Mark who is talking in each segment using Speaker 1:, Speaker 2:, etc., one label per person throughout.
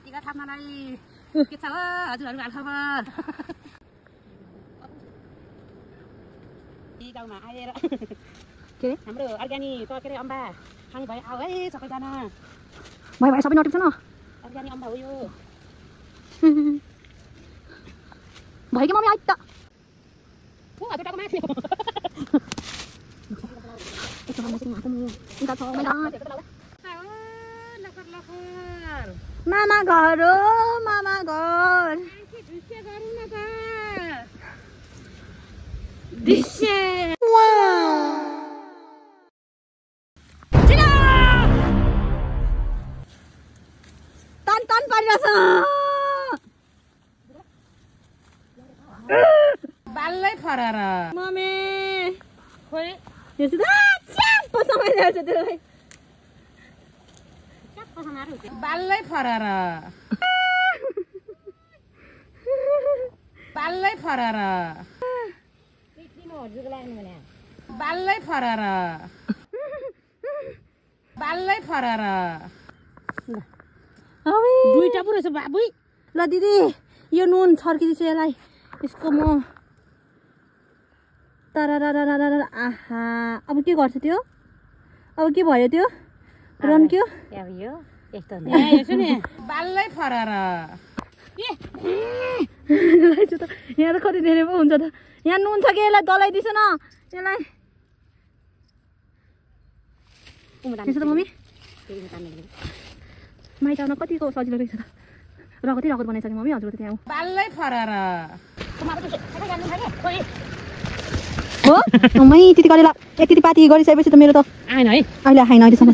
Speaker 1: टिका थाप्नलाई के छ हजुरहरुको हालखबर यी गाउँमा आएर
Speaker 2: के
Speaker 1: हाम्रो अर्ग्यानिक के रे अम्बा खानु भयो आऊ है सबैजना
Speaker 2: भयो सबै नटिप्छ न
Speaker 1: अर्ग्यानिक अम्बा हो यो
Speaker 2: भयो कि मम्मी आइ त
Speaker 1: ओ हजुरटाको माथि
Speaker 2: मामा घर हो मामा घर तन तन परिरहेछ
Speaker 1: बाल्लै फरार
Speaker 2: मम्मी
Speaker 1: खोइ
Speaker 2: यो च्याप समय ल्याउँछ त्यसलाई
Speaker 1: बाल्लै फरार बाल्लै फरार बाल्लै फरार बाल्लै फरार दुईटा पो रहेछ बाबुई
Speaker 2: ल दिदी यो नुन छर्किदिन्छु यसलाई यसको म तर आहा अब के गर्छ त्यो अब के भयो त्यो रन्क्यो
Speaker 1: बाल्लै फरार
Speaker 2: यहाँ त कति धेरै पो हुन्छ त यहाँ नुन छ कि यसलाई दलाइदिन्छु न यसलाई त्यसो त मम्मी माइत आउन कतिको सजिलो रहेछ त रगतै रगत बनाइसक्यो मम्मी हजुरको त त्यहाँ
Speaker 1: बाल्लै फरार
Speaker 2: हो मै त्यति गरेर यति पाती गरिसकेपछि त मेरो त
Speaker 1: आएन है
Speaker 2: अहिले आएन अहिलेसम्म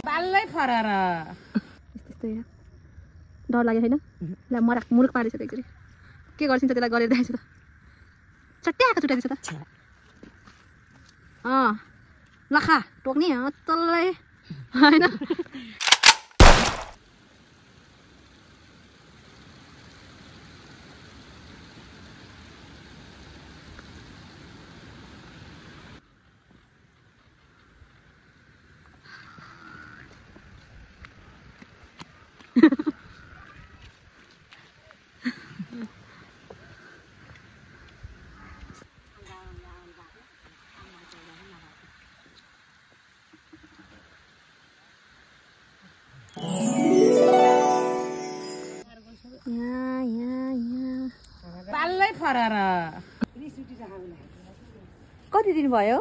Speaker 1: बाल्लै फरार
Speaker 2: त्यस्तो डर लाग्यो छैन ल मुरुक पारेछ त एकचोटि के गर्छिन्छ त्यसलाई गरेर देखाइछु त चट्टै आएको छुट्याइदिन्छ त लखा टोक्ने तल्लै होइन
Speaker 1: बाल्लै फरार
Speaker 2: कति दिन भयो